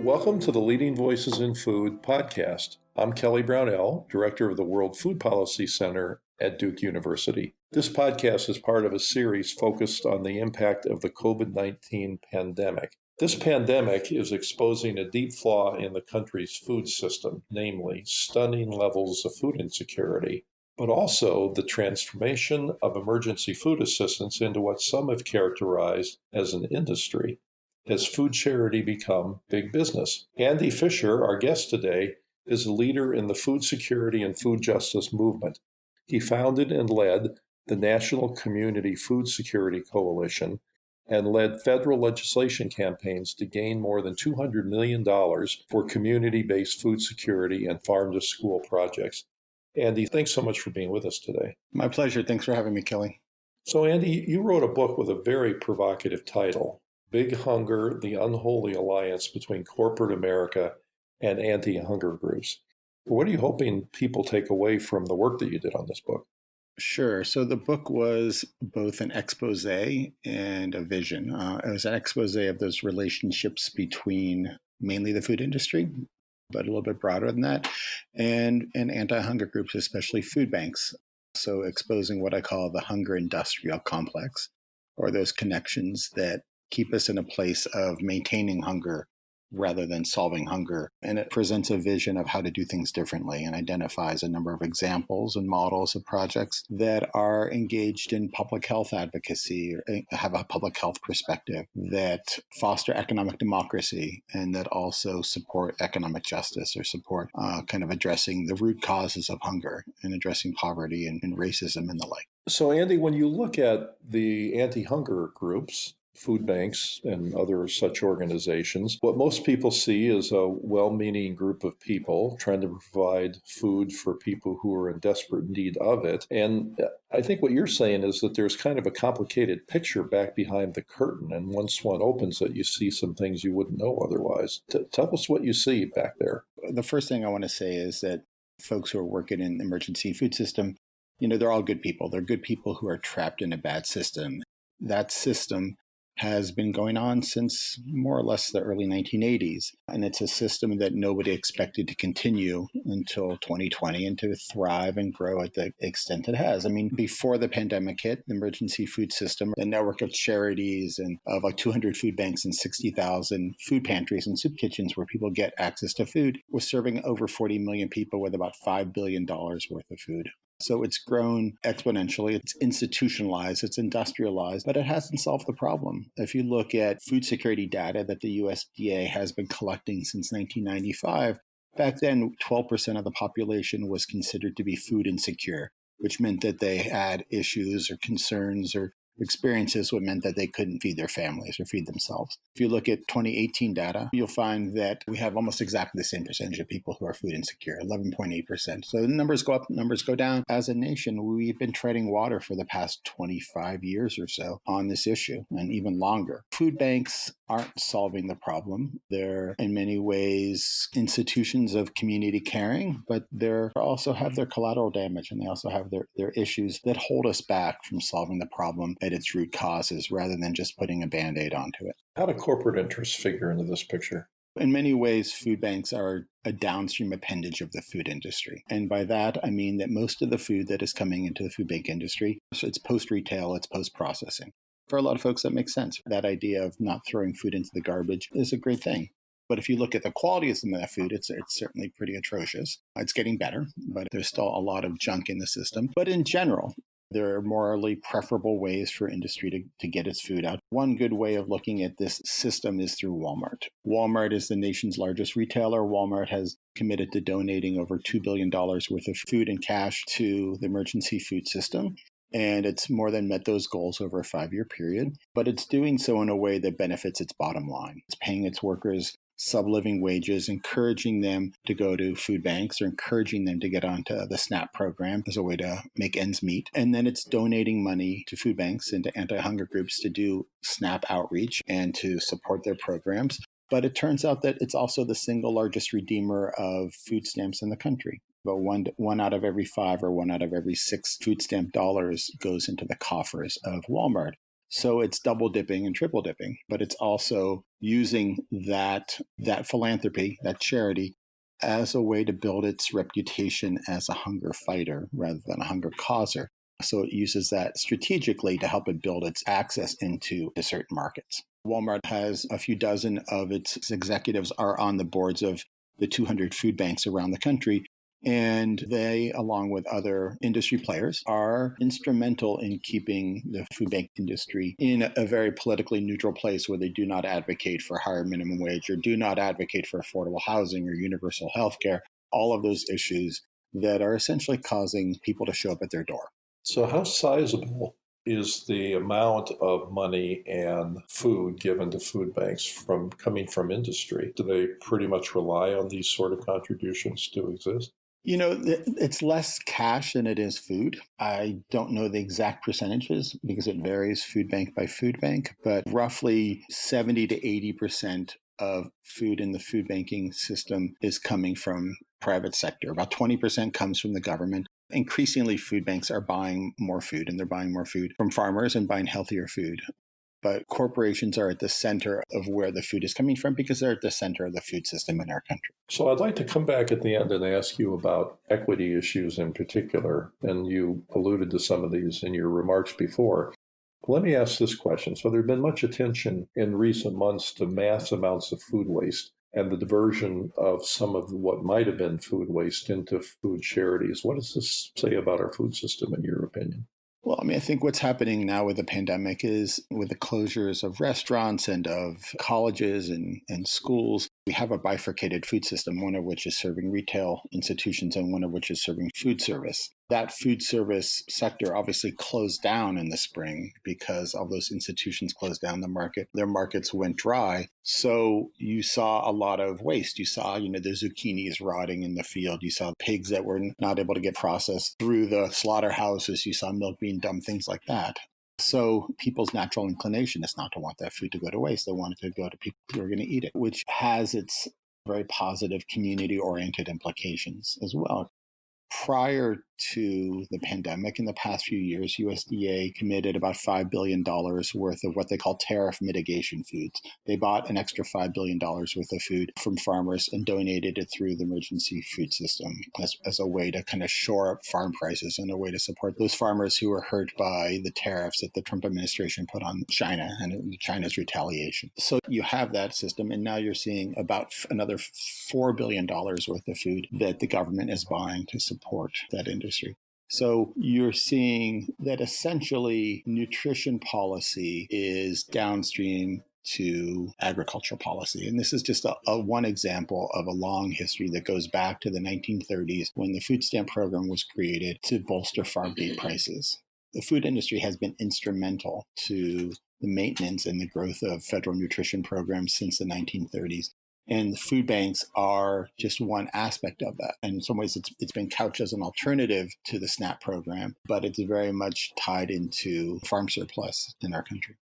Welcome to the Leading Voices in Food podcast. I'm Kelly Brownell, Director of the World Food Policy Center at Duke University. This podcast is part of a series focused on the impact of the COVID-19 pandemic. This pandemic is exposing a deep flaw in the country's food system, namely stunning levels of food insecurity, but also the transformation of emergency food assistance into what some have characterized as an industry. Has food charity become big business? Andy Fisher, our guest today, is a leader in the food security and food justice movement. He founded and led the National Community Food Security Coalition and led federal legislation campaigns to gain more than $200 million for community-based food security and farm-to-school projects. Andy, thanks so much for being with us today. My pleasure. Thanks for having me, Kelly. So, Andy, you wrote a book with a very provocative title, Big Hunger, the Unholy Alliance Between Corporate America and Anti-Hunger Groups. What are you hoping people take away from the work that you did on this book? Sure. So the book was both an expose and a vision. It was an expose of those relationships between mainly the food industry, but a little bit broader than that, and anti-hunger groups, especially food banks. So exposing what I call the hunger industrial complex, or those connections that keep us in a place of maintaining hunger rather than solving hunger. And it presents a vision of how to do things differently and identifies a number of examples and models of projects that are engaged in public health advocacy, or have a public health perspective, that foster economic democracy, and that also support economic justice, or support kind of addressing the root causes of hunger and addressing poverty and racism and the like. So, Andy, when you look at the anti-hunger groups, food banks, and other such organizations, what most people see is a well-meaning group of people trying to provide food for people who are in desperate need of it. And I think what you're saying is that there's kind of a complicated picture back behind the curtain, and once one opens it, you see some things you wouldn't know otherwise. Tell us what you see back there. The first thing I want to say is that folks who are working in the emergency food system, they're all good people. They're good people who are trapped in a bad system. That system has been going on since more or less the early 1980s. And it's a system that nobody expected to continue until 2020 and to thrive and grow at the extent it has. I mean, before the pandemic hit, the emergency food system, the network of charities and of like 200 food banks and 60,000 food pantries and soup kitchens where people get access to food, was serving over 40 million people with about $5 billion worth of food. So it's grown exponentially, it's institutionalized, it's industrialized, but it hasn't solved the problem. If you look at food security data that the USDA has been collecting since 1995, back then 12% of the population was considered to be food insecure, which meant that they had issues or concerns or experiences what meant that they couldn't feed their families or feed themselves. If you look at 2018 data, you'll find that we have almost exactly the same percentage of people who are food insecure, 11.8%. So the numbers go up, numbers go down. As a nation, we've been treading water for the past 25 years or so on this issue, and even longer. Food banks aren't solving the problem. They're in many ways institutions of community caring, but they also have their collateral damage, and they also have their issues that hold us back from solving the problem at its root causes rather than just putting a Band-Aid onto it. How do corporate interests figure into this picture? In many ways, food banks are a downstream appendage of the food industry. And by that, I mean that most of the food that is coming into the food bank industry, so it's post-retail, it's post-processing. For a lot of folks, that makes sense. That idea of not throwing food into the garbage is a great thing. But if you look at the quality of some of that food, it's certainly pretty atrocious. It's getting better, but there's still a lot of junk in the system. But in general, there are morally preferable ways for industry to get its food out. One good way of looking at this system is through Walmart. Walmart is the nation's largest retailer. Walmart has committed to donating over $2 billion worth of food and cash to the emergency food system. And it's more than met those goals over a 5-year period. But it's doing so in a way that benefits its bottom line. It's paying its workers sub-living wages, encouraging them to go to food banks or encouraging them to get onto the SNAP program as a way to make ends meet. And then it's donating money to food banks and to anti-hunger groups to do SNAP outreach and to support their programs. But it turns out that it's also the single largest redeemer of food stamps in the country. But one out of every 5 or 1 out of every 6 food stamp dollars goes into the coffers of Walmart. So it's double dipping and triple dipping, but it's also using that philanthropy, that charity, as a way to build its reputation as a hunger fighter rather than a hunger causer. So it uses that strategically to help it build its access into certain markets. Walmart has a few dozen of its executives are on the boards of the 200 food banks around the country. And they, along with other industry players, are instrumental in keeping the food bank industry in a very politically neutral place where they do not advocate for higher minimum wage or do not advocate for affordable housing or universal health care, all of those issues that are essentially causing people to show up at their door. So, how sizable is the amount of money and food given to food banks from coming from industry? Do they pretty much rely on these sort of contributions to exist? It's less cash than it is food. I don't know the exact percentages because it varies food bank by food bank, but roughly 70 to 80% of food in the food banking system is coming from private sector. About 20% comes from the government. Increasingly, food banks are buying more food, and they're buying more food from farmers and buying healthier food. But corporations are at the center of where the food is coming from because they're at the center of the food system in our country. So I'd like to come back at the end and ask you about equity issues in particular. And you alluded to some of these in your remarks before. Let me ask this question. So there's been much attention in recent months to mass amounts of food waste and the diversion of some of what might have been food waste into food charities. What does this say about our food system, in your opinion? Well, I think what's happening now with the pandemic is with the closures of restaurants and of colleges and schools, we have a bifurcated food system, one of which is serving retail institutions and one of which is serving food service. That food service sector obviously closed down in the spring because all those institutions closed down their markets went dry. So you saw a lot of waste. You saw, the zucchinis rotting in the field. You saw pigs that were not able to get processed through the slaughterhouses. You saw milk being dumped, things like that. So people's natural inclination is not to want that food to go to waste. They want it to go to people who are going to eat it, which has its very positive community-oriented implications as well. Prior to the pandemic, in the past few years, USDA committed about $5 billion worth of what they call tariff mitigation foods. They bought an extra $5 billion worth of food from farmers and donated it through the emergency food system as a way to kind of shore up farm prices and a way to support those farmers who were hurt by the tariffs that the Trump administration put on China and China's retaliation. So you have that system, and now you're seeing about another $4 billion worth of food that the government is buying to support that industry. So you're seeing that essentially nutrition policy is downstream to agricultural policy. And this is just a one example of a long history that goes back to the 1930s when the food stamp program was created to bolster farm gate prices. The food industry has been instrumental to the maintenance and the growth of federal nutrition programs since the 1930s. And the food banks are just one aspect of that. And in some ways, it's been couched as an alternative to the SNAP program, but it's very much tied into farm surplus in our country.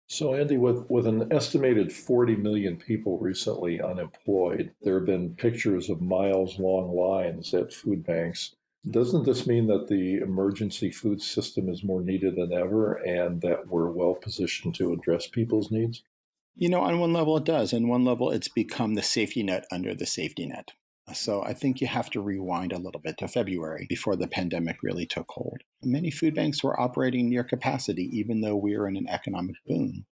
So, Andy, with an estimated 40 million people recently unemployed, there have been pictures of miles-long lines at food banks. Doesn't this mean that the emergency food system is more needed than ever and that we're well positioned to address people's needs? On one level it does. On one level, it's become the safety net under the safety net. So I think you have to rewind a little bit to February before the pandemic really took hold. Many food banks were operating near capacity, even though we were in an economic boom.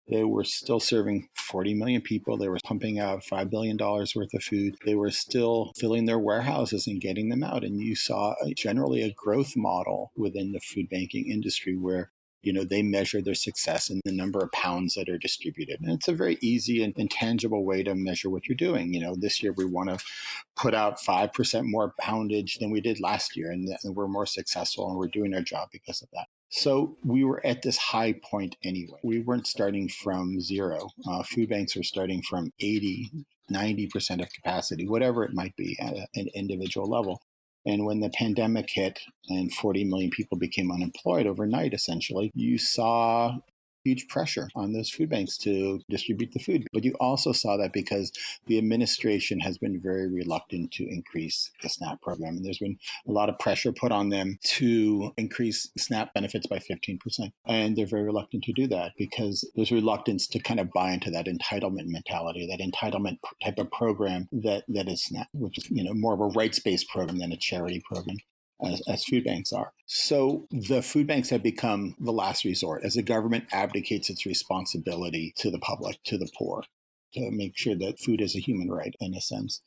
They were still serving 40 million people. They were pumping out $5 billion worth of food. They were still filling their warehouses and getting them out. And you saw generally a growth model within the food banking industry where they measure their success in the number of pounds that are distributed. And it's a very easy and tangible way to measure what you're doing. This year we want to put out 5% more poundage than we did last year. And we're more successful and we're doing our job because of that. So we were at this high point anyway. We weren't starting from zero. Food banks are starting from 80, 90% of capacity, whatever it might be at an individual level. And when the pandemic hit and 40 million people became unemployed overnight, essentially, you saw huge pressure on those food banks to distribute the food. But you also saw that because the administration has been very reluctant to increase the SNAP program. And there's been a lot of pressure put on them to increase SNAP benefits by 15%. And they're very reluctant to do that because there's reluctance to kind of buy into that entitlement mentality, that entitlement type of program that is SNAP, which is more of a rights-based program than a charity program. As food banks are. So the food banks have become the last resort as the government abdicates its responsibility to the public, to the poor, to make sure that food is a human right in a sense,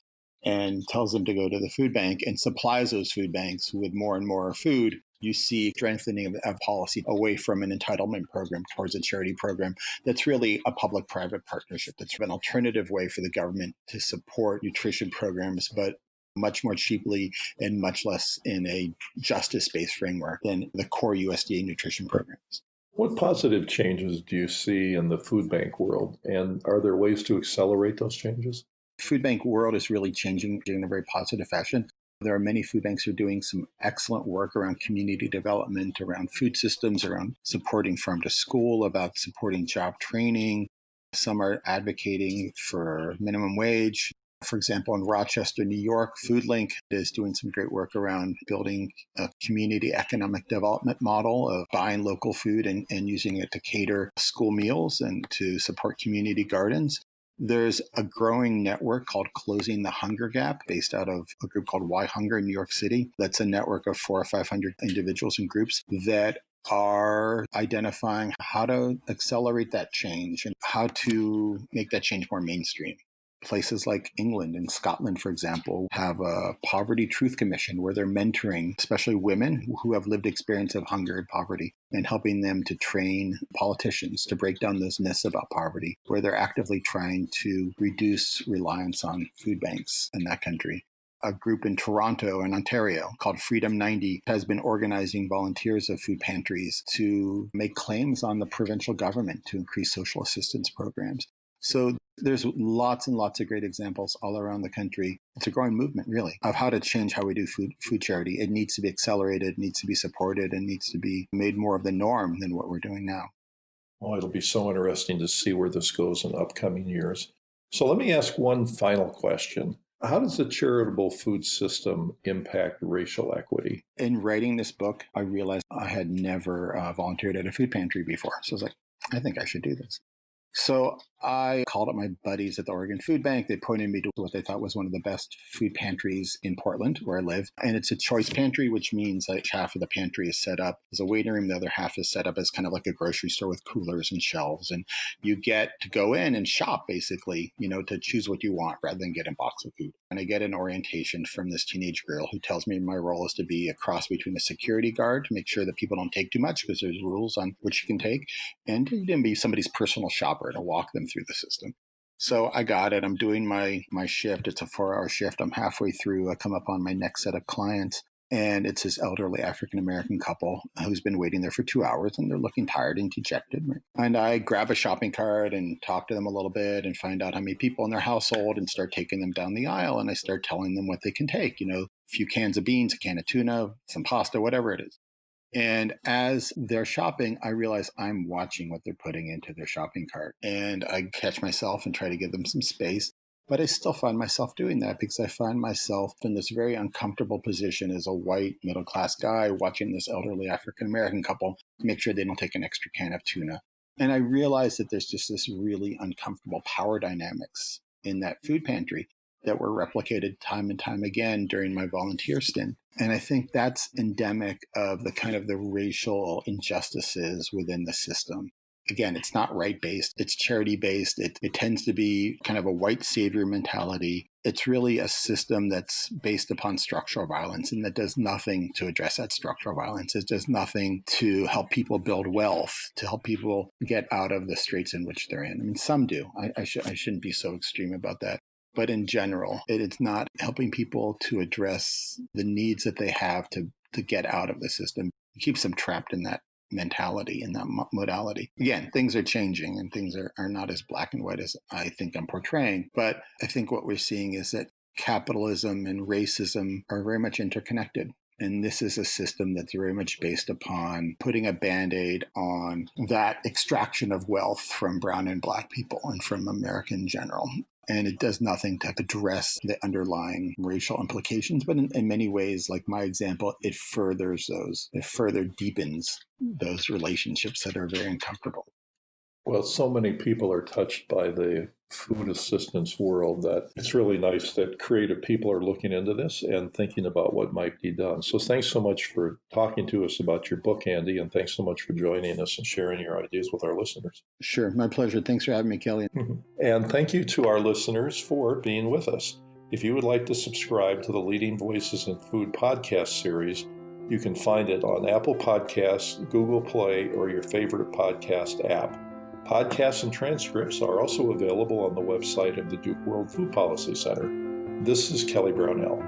and tells them to go to the food bank and supplies those food banks with more and more food. You see strengthening of policy away from an entitlement program towards a charity program that's really a public-private partnership. That's an alternative way for the government to support nutrition programs, but much more cheaply and much less in a justice-based framework than the core USDA nutrition programs. What positive changes do you see in the food bank world, and are there ways to accelerate those changes? Food bank world is really changing in a very positive fashion. There are many food banks who are doing some excellent work around community development, around food systems, around supporting farm to school, about supporting job training. Some are advocating for minimum wage. For example, in Rochester, New York, FoodLink is doing some great work around building a community economic development model of buying local food and using it to cater school meals and to support community gardens. There's a growing network called Closing the Hunger Gap based out of a group called Why Hunger in New York City. That's a network of 400 or 500 individuals and groups that are identifying how to accelerate that change and how to make that change more mainstream. Places like England and Scotland, for example, have a Poverty Truth Commission where they're mentoring, especially women who have lived experience of hunger and poverty, and helping them to train politicians to break down those myths about poverty, where they're actively trying to reduce reliance on food banks in that country. A group in Toronto and Ontario called Freedom 90 has been organizing volunteers of food pantries to make claims on the provincial government to increase social assistance programs. So there's lots and lots of great examples all around the country. It's a growing movement, really, of how to change how we do food charity. It needs to be accelerated, needs to be supported, and needs to be made more of the norm than what we're doing now. Well, it'll be so interesting to see where this goes in upcoming years. So let me ask one final question. How does the charitable food system impact racial equity? In writing this book, I realized I had never volunteered at a food pantry before. So I was like, I think I should do this. So I called up my buddies at the Oregon Food Bank. They pointed me to what they thought was one of the best food pantries in Portland, where I live. And it's a choice pantry, which means like half of the pantry is set up as a waiting room. The other half is set up as kind of like a grocery store with coolers and shelves. And you get to go in and shop, basically, to choose what you want rather than get a box of food. And I get an orientation from this teenage girl who tells me my role is to be a cross between a security guard to make sure that people don't take too much because there's rules on what you can take, and to be somebody's personal shopper to walk them through the system. So I got it. I'm doing my shift. It's a 4-hour shift. I'm halfway through. I come up on my next set of clients, and it's this elderly African-American couple who's been waiting there for 2 hours, and they're looking tired and dejected. And I grab a shopping cart and talk to them a little bit and find out how many people in their household and start taking them down the aisle. And I start telling them what they can take, a few cans of beans, a can of tuna, some pasta, whatever it is. And as they're shopping, I realize I'm watching what they're putting into their shopping cart. And I catch myself and try to give them some space. But I still find myself doing that because I find myself in this very uncomfortable position as a white middle-class guy watching this elderly African-American couple make sure they don't take an extra can of tuna. And I realize that there's just this really uncomfortable power dynamics in that food pantry that were replicated time and time again during my volunteer stint. And I think that's endemic of the kind of the racial injustices within the system. Again, it's not right-based, it's charity-based. It tends to be kind of a white savior mentality. It's really a system that's based upon structural violence and that does nothing to address that structural violence. It does nothing to help people build wealth, to help people get out of the straits in which they're in. I mean, some do. I shouldn't be so extreme about that. But in general, it's not helping people to address the needs that they have to get out of the system. It keeps them trapped in that mentality, in that modality. Again, things are changing and things are not as black and white as I think I'm portraying. But I think what we're seeing is that capitalism and racism are very much interconnected. And this is a system that's very much based upon putting a Band-Aid on that extraction of wealth from brown and black people and from America in general. And it does nothing to address the underlying racial implications. But in many ways, like my example, it furthers those. It further deepens those relationships that are very uncomfortable. Well, so many people are touched by the food assistance world that it's really nice that creative people are looking into this and thinking about what might be done. So thanks so much for talking to us about your book, Andy, and thanks so much for joining us and sharing your ideas with our listeners. Sure, my pleasure. Thanks for having me, Kelly. And thank you to our listeners for being with us. If you would like to subscribe to the Leading Voices in Food podcast series, you can find it on Apple Podcasts, Google Play, or your favorite podcast app. Podcasts and transcripts are also available on the website of the Duke World Food Policy Center. This is Kelly Brownell.